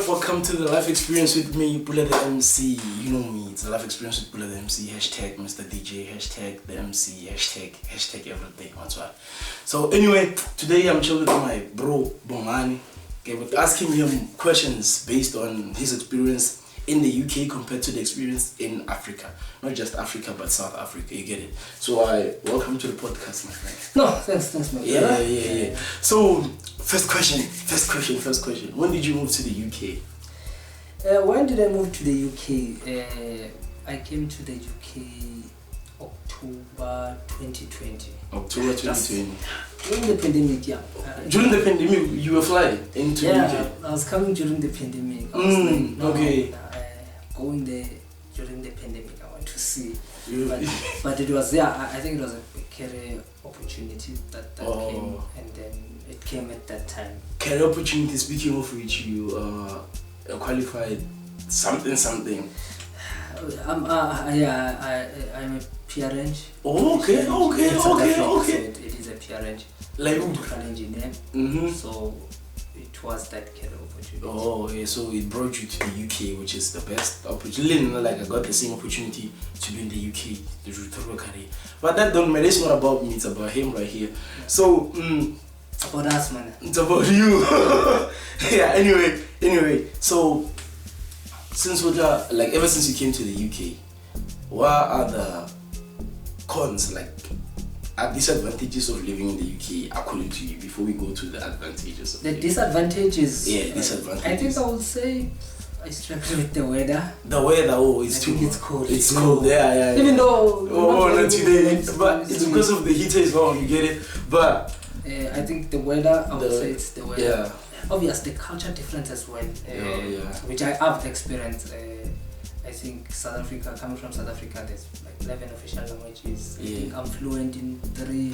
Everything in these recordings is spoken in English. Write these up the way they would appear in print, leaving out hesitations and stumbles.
welcome to the life experience with me, Bula the MC. You know me, it's a life experience with Bula the MC. Hashtag Mr. DJ, hashtag the MC, hashtag everything. That's why. So anyway, today I'm chilling with my bro Bongani. Okay, we're asking him questions based on his experience in the UK compared to the experience in Africa. Not just Africa, but South Africa, you get it. So I welcome to the podcast, my friend. No, thanks, my brother. Yeah. So, first question. When did you move to the UK? When did I move to the UK? I came to the UK October 2020. October 2020. During the pandemic, yeah. During the pandemic, you were flying into the UK? I was coming during the pandemic. I was okay. Going there during the pandemic. I want to see. But it was, I think it was a career opportunity that came, and then it came at that time. Career opportunity, speaking of which, you qualified something. I'm a PRN. Okay. So it is a PRN. Like electrical engineer. So it was that career opportunity. Oh, yeah. So it brought you to the UK, which is the best opportunity. Like I got the same opportunity to be in the UK, the tutorial career. But that don't matter. It's not about me. It's about him right here. So about us, man. It's about you. Yeah. Anyway. So since ever since you came to the UK, what are the cons, like disadvantages of living in the UK according to you, before we go to the advantages? The disadvantages? Yeah, disadvantages. I think I would say I struggle with the weather. The weather, it's too much. It's cold. It's cold, yeah. Even though... not today. But it's because of the heater as well, you get it? But... I think the weather, I would say it's the weather. Yeah. Obviously, the culture difference as well, which I have experienced. I think coming from South Africa, there's like 11 official languages. I think I'm fluent in 3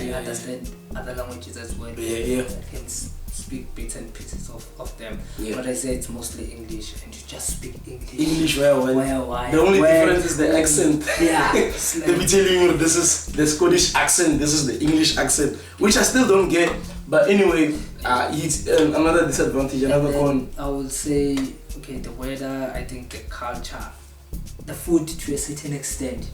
I understand other languages as well. I can speak bits and pieces of them. But I say it's mostly English, and you just speak English. English well. The only difference is the accent. Yeah. They be telling you this is the Scottish accent, this is the English accent, which I still don't get. But anyway, it's another disadvantage, another con. I would say, the weather, I think the culture, the food to a certain extent.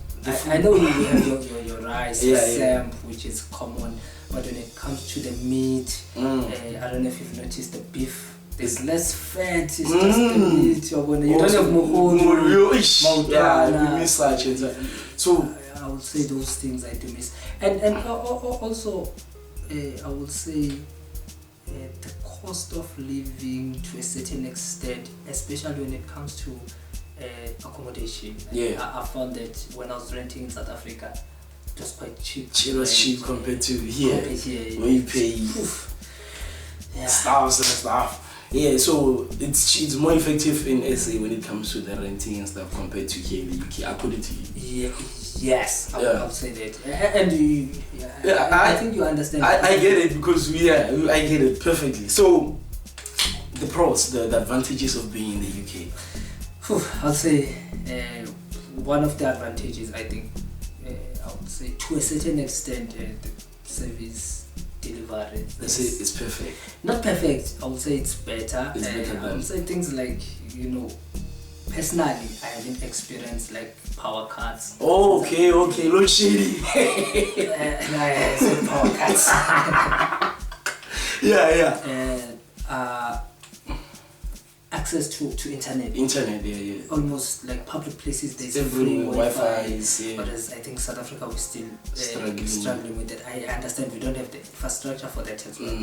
I know you have your rice, samp, which is common, but when it comes to the meat, I don't know if you've noticed the beef, there's less fat, it's just the meat. You don't have So I would say those things I do miss. And also, I would say the cost of living to a certain extent, especially when it comes to accommodation. I found that when I was renting in South Africa, it was quite cheap. It was cheap compared to here, where you pay stuff. Yeah, so it's more effective in SA when it comes to the renting and stuff compared to here in the UK, according to you. Yes, I would say that. And I think you understand. I get it, because I get it perfectly. So the pros, the advantages of being in the UK. I'll say one of the advantages, I think, I would say to a certain extent, the service delivery. It's perfect. Not perfect, I would say it's better. It's better I would say things like, personally, I haven't experienced like power cuts. Oh, okay, load shedding. I said power cuts. Access to internet. Almost like public places, there's free Wi-Fi. But I think South Africa we're still struggling with that. I understand we don't have the infrastructure for that as well.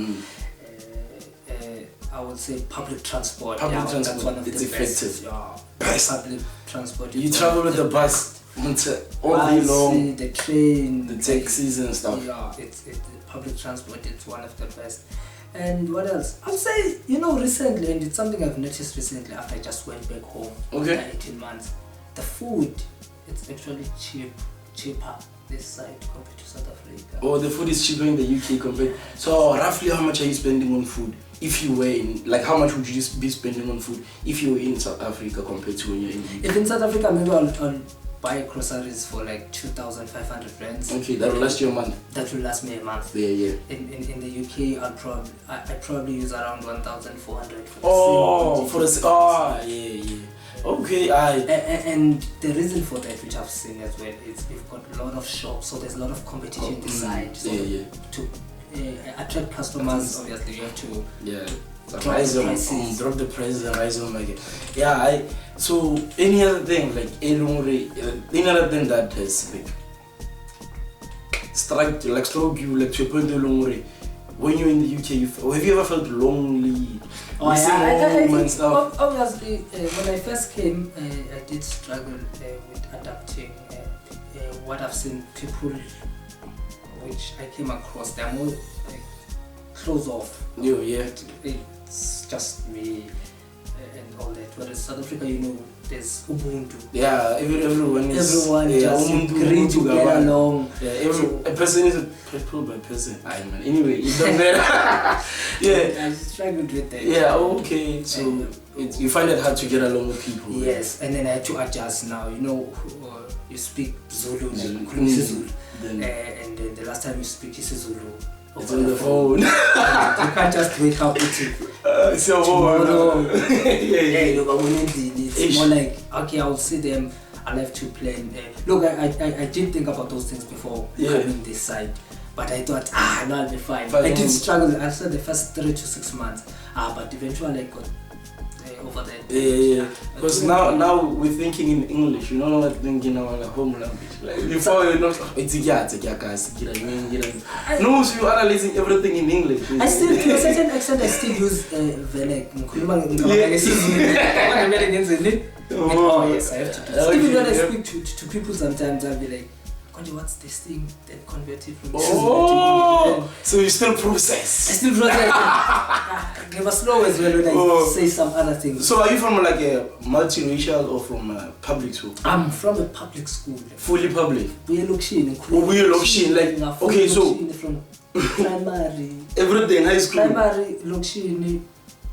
I would say public transport. That's one of the best. Public transport. You travel with the bus all day long. The train, the taxis and stuff. Public transport. It's one of the best. And what else? I'll say, recently, and it's something I've noticed recently after I just went back home after 18 months. The food, it's actually cheaper this side compared to South Africa. Oh, the food is cheaper in the UK compared. So roughly how much are you spending on food? If you were in, how much would you be spending on food if you were in South Africa compared to when you're in the UK? If in South Africa, maybe I'll buy groceries for like 2,500 rands. Okay, that will last you a month. That will last me a month. Yeah. In the UK, I probably use around 1,400 for the yeah. Okay, and the reason for that, which I've seen as well, is we've got a lot of shops, so there's a lot of competition this side. So to attract customers, obviously you have to drop the prices and rise them like so any other thing like any other thing that has like struck you like to a point when you're in the UK, have you ever felt lonely? Obviously, when I first came, I did struggle with adapting. What I've seen people which I came across, they're more like close off. It's just me and all that. Whereas South Africa, there's Ubuntu. Yeah, everyone just agree to get along. A person is a people by person. Anyway, it doesn't matter. I struggled with that. Yeah, okay. So you find it hard to get along with people. Yes, and then I had to adjust now. You speak Zulu, Zulu. And then the last time you speak Zulu. It's on the phone. You can't just wake up with it. Tomorrow. It's more like, okay, I'll see them, I'll have to plan. Look, I did think about those things before coming this side. But I thought, no, I'll be fine. I did struggle, I said the first 3 to 6 months. But eventually I got over that. Because now we're thinking in English, you're not thinking our home language. Like before you're not no, so you're analyzing everything in English. I still, to a certain extent, I still use Venek. Oh yes, I have to do this. Even when I speak to people sometimes, I'll be like, what's this thing? Then convert it from so you still process. I still process. Give us slow as well when I say some other things. So are you from like a multiracial or from a public school? I'm from a public school. Fully public? We are Lokshin. Like, okay, so from primary. Everything, high school? Primary, Lokshin,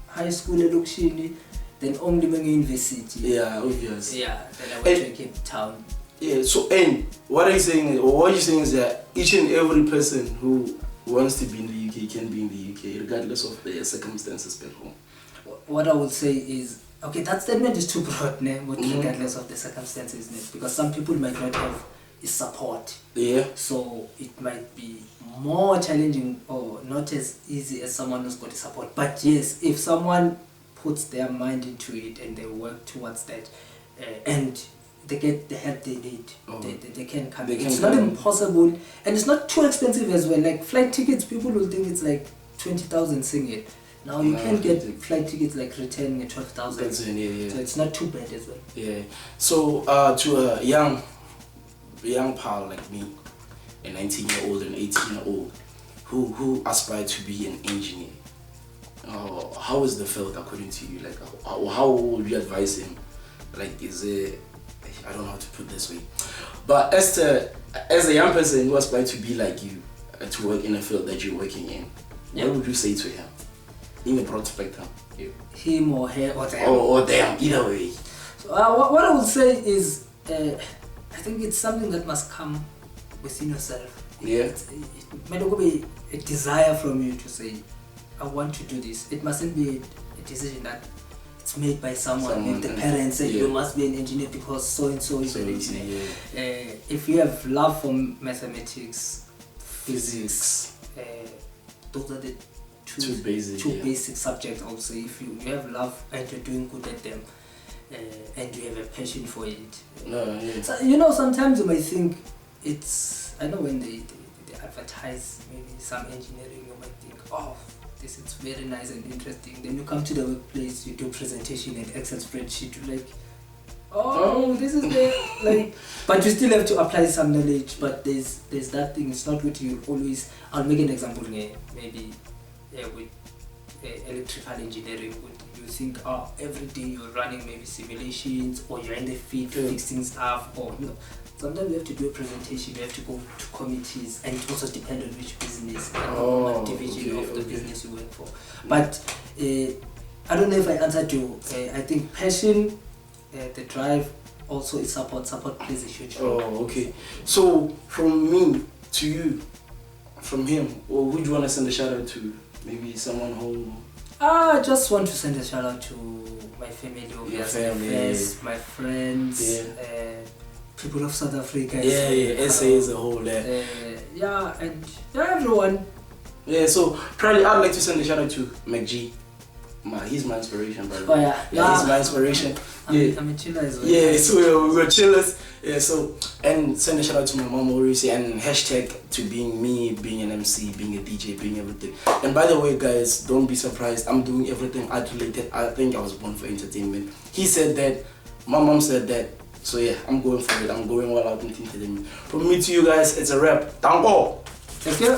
high school, Lokshin, then only when university. Yeah, obvious. Yeah, then I went to Cape Town. Yeah, so and what you're saying is that each and every person who wants to be in the UK can be in the UK regardless of their circumstances back home. What I would say is, okay, that statement is too broad, regardless of the circumstances, because some people might not have support. Yeah. So it might be more challenging or not as easy as someone who's got support. But yes, if someone puts their mind into it and they work towards that, and they get the help they need, they can come. It's not impossible, and it's not too expensive as well. Like flight tickets, people will think it's like 20,000 sing it. Now you can get flight tickets like returning at 12,000. So it's not too bad as well. Yeah. So to a young pal like me, a 19-year-old and 18-year-old, who aspire to be an engineer, how is the field according to you? Like how would you advise him? Like I don't know how to put this way, but as a young person who aspires to be like you, to work in a field that you're working in, what would you say to him in a broad spectrum? Him or her or them? Or them, either way. So, what I would say is, I think it's something that must come within yourself. It might be a desire from you to say, I want to do this. It mustn't be a decision that it's made by someone. If the parents say you must be an engineer because so and so is an engineer. If you have love for mathematics, physics, those are the two basic subjects. I would say if you have love and you're doing good at them, and you have a passion for it. So, sometimes you might think it's. I know when they advertise maybe some engineering, you might think, oh, this is very nice and interesting. Then you come to the workplace, you do presentation and Excel spreadsheet, you're like, this is the but you still have to apply some knowledge. But there's that thing. It's not what you always. I'll make an example maybe with electrical engineering. You think, every day you're running maybe simulations or you're in the field fixing stuff, or sometimes you have to do a presentation, you have to go to committees, and it also depends on which business and what division of the business you work for. But I don't know if I answered you. I think passion, the drive, also it's support plays a huge Oh, role. okay. So from me to you, from him, or who do you want to send a shout out to? Maybe someone home. I just want to send a shout out to my family, obviously, family, my friends, people of South Africa. SA as a whole. And everyone. Yeah, so probably I'd like to send a shout out to McG. He's my inspiration, by the way. He's my inspiration. I'm a chiller as well. Yeah, so we're chillers. Yeah, so and send a shout out to my mom, Orisi, and hashtag to being me, being an MC, being a DJ, being everything. And by the way, guys, don't be surprised. I'm doing everything art related. I think I was born for entertainment. He said that. My mom said that. So yeah, I'm going for it. I'm going all out into entertainment. From me to you guys, it's a wrap. Thank you. Thank you.